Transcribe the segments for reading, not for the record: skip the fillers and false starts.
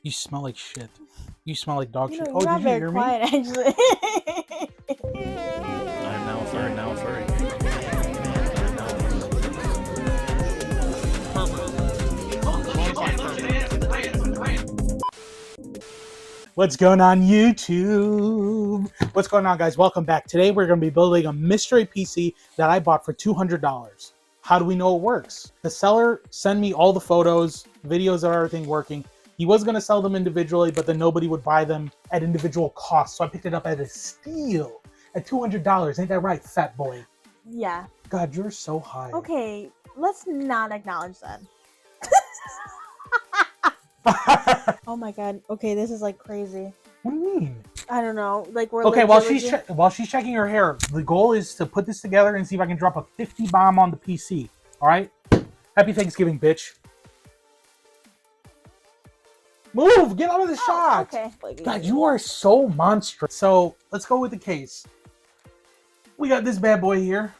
You smell like shit. You smell like dog You shit. know, Oh, you're not did you very hear quiet, me? actually. I'm now a furry. Now a furry. What's going on, YouTube? What's going on, guys? Welcome back. Today we're going to be building a mystery PC that I bought for $200. How do we know it works? The seller sent me all the photos, videos of everything working. He was going to sell them individually, but then nobody would buy them at individual costs. So I picked it up at a steal at $200. Ain't that right, fat boy? Yeah. God, you're so high. Okay, let's not acknowledge that. Oh my god. Okay, this is like crazy. What do you mean? I don't know. Like we're Okay, legit- while she's checking her hair, the goal is to put this together and see if I can drop a 50 bomb on the PC. All right? Happy Thanksgiving, bitch. Move! Get out of the shot! Okay. God, you are so monstrous. So let's go with the case. We got this bad boy here.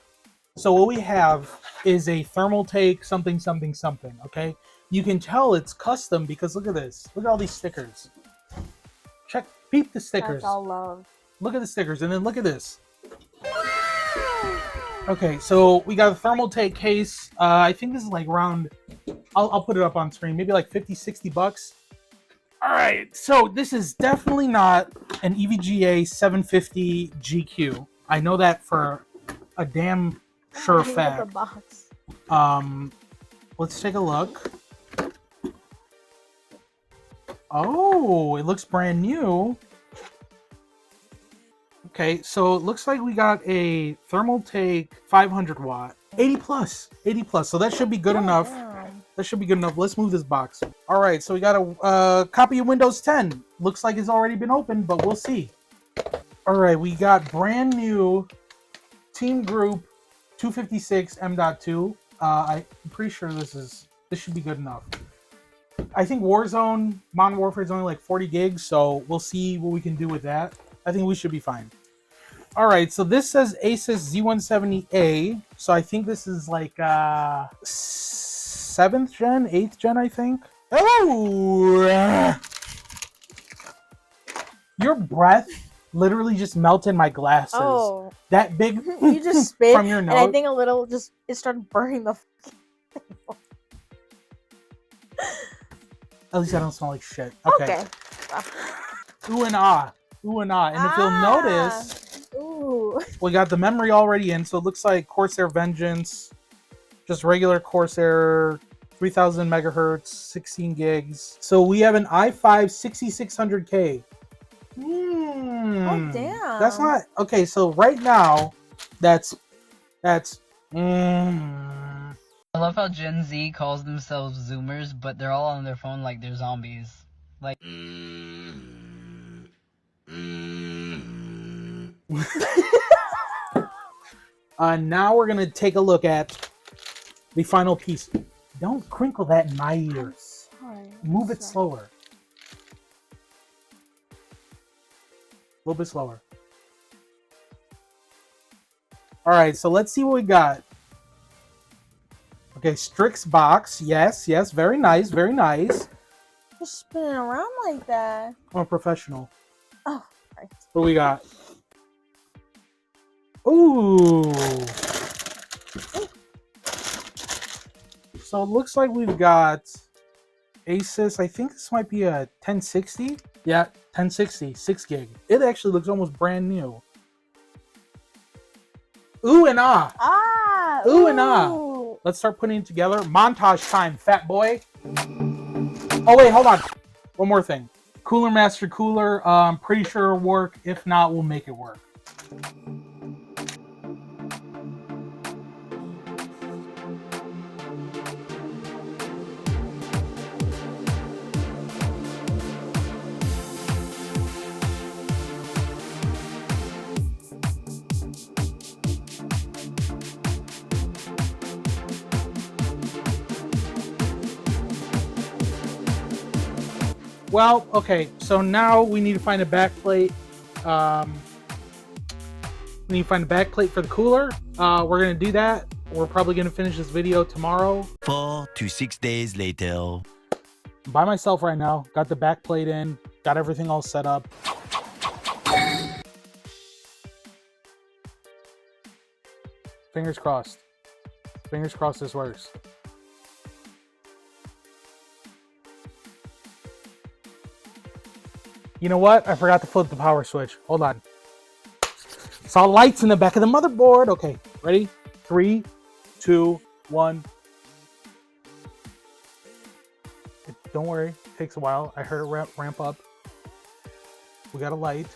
So what we have is a Thermaltake something. Okay, you can tell it's custom because look at this. Look at all these stickers. Peep the stickers. That's all love. Look at the stickers, and then look at this. Okay, so we got a Thermaltake case. I think this is like around, I'll put it up on screen, maybe like 50, 60 bucks. All right, so this is definitely not an EVGA 750 GQ. I know that for a damn sure Look at the fact. box. Let's take a look. Oh, it looks brand new. Okay, so it looks like we got a Thermaltake 500 watt, 80 plus. So that should be good enough. Damn. That should be good enough. Let's move this box. All right, so we got a copy of Windows 10. Looks like it's already been opened, but we'll see. All right, we got brand new Team Group 256 M.2. I'm pretty sure this should be good enough. I think Warzone, Modern Warfare is only like 40 gigs, so we'll see what we can do with that. I think we should be fine. All right, so this says Asus Z170A, so I think this is like 7th gen, 8th gen, I think. Oh! Your breath literally just melted my glasses. Oh. That big You just spit, from your and nose. I think a little just it started burning the. At least I don't smell like shit. Okay. Ooh and ah. Ooh and ah. And if you'll notice, Ooh. we got the memory already in, so it looks like Corsair Vengeance, just regular Corsair, 3000 megahertz, 16 gigs. So we have an i5 6600K. Oh damn. That's not okay. So right now, that's. I love how Gen Z calls themselves Zoomers, but they're all on their phone like they're zombies. Like. Now we're gonna take a look at the final piece. Don't crinkle that in my ear. Sorry. Move it slower. A little bit slower. All right, so let's see what we got. Okay, Strix box. Yes, very nice, very nice. Just spinning around like that. I'm a professional. Oh, right. What we got? Ooh. So it looks like we've got Asus. I think this might be a 1060. Yeah, 1060, 6 gig. It actually looks almost brand new. Ooh and ah. Ah. Ooh and ah. Let's start putting it together. Montage time, fat boy. Oh wait, hold on. One more thing. Cooler Master Cooler. I'm pretty sure it'll work. If not, we'll make it work. Well, okay, so now we need to find a backplate. We need to find a backplate for the cooler. We're gonna do that. We're probably gonna finish this video tomorrow. 4 to 6 days later. by myself right now. Got the back plate in. Got everything all set up. Fingers crossed. Fingers crossed this works. You know what? I forgot to flip the power switch. Hold on. Saw lights in the back of the motherboard. Okay, ready? 3, 2, 1. Don't worry, it takes a while. I heard it ramp up. We got a light.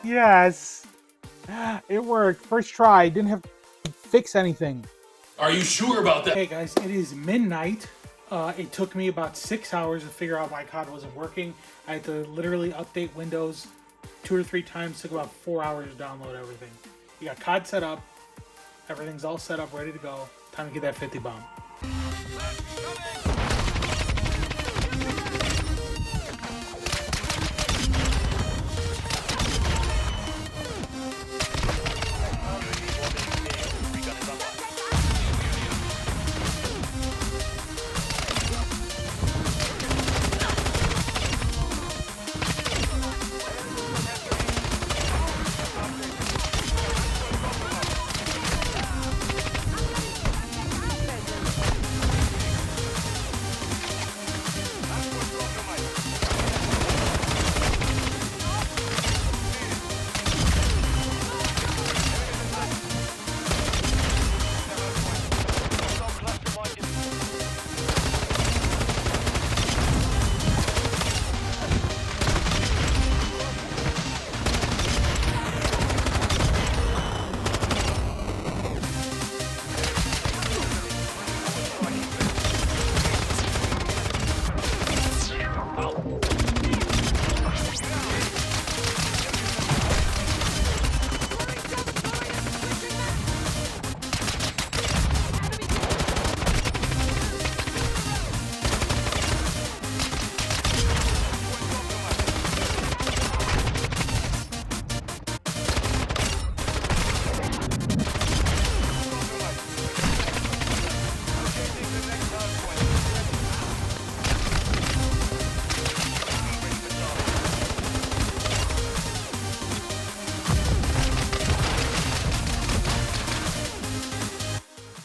Yes! It worked. First try. Didn't have to fix anything. Are you sure about that? Hey guys, it is midnight. It took me about 6 hours to figure out why COD wasn't working. I had to literally update Windows 2 or 3 times. Took about 4 hours to download everything. You got COD set up. Everything's all set up, ready to go. Time to get that 50 bomb.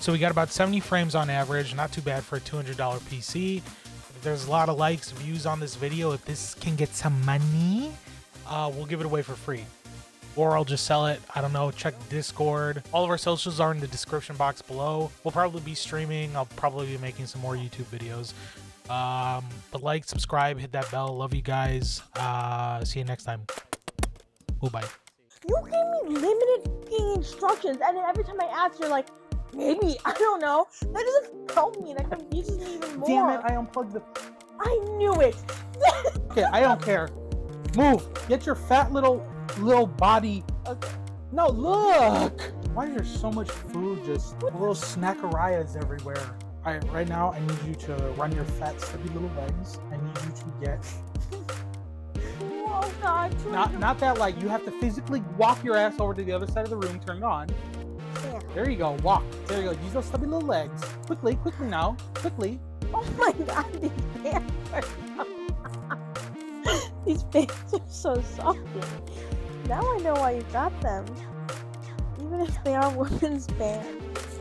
So we got about 70 frames on average, not too bad for a $200 PC. If there's a lot of likes, views on this video, if this can get some money, we'll give it away for free. Or I'll just sell it. I don't know, check Discord. All of our socials are in the description box below. We'll probably be streaming. I'll probably be making some more YouTube videos. But like, subscribe, hit that bell. Love you guys. See you next time. Bye. You gave me limited instructions, and then every time I ask, you're like, maybe, I don't know. That doesn't help me. That confuses me even more. Damn it, I unplugged the... I knew it. Okay, I don't care. Move. Get your fat little body. Okay. No, look. Why is there so much food? Just little snackariyas everywhere. All right, right now I need you to run your fat, stubby little legs. I need you to get... Oh God. Not that like you have to physically walk your ass over to the other side of the room, turn it on. Yeah. There you go, walk. There you go. Use those stubby little legs. Quickly now. Quickly. Oh my God, these pants are these pants are so soft. Now I know why you got them. Even if they are women's pants.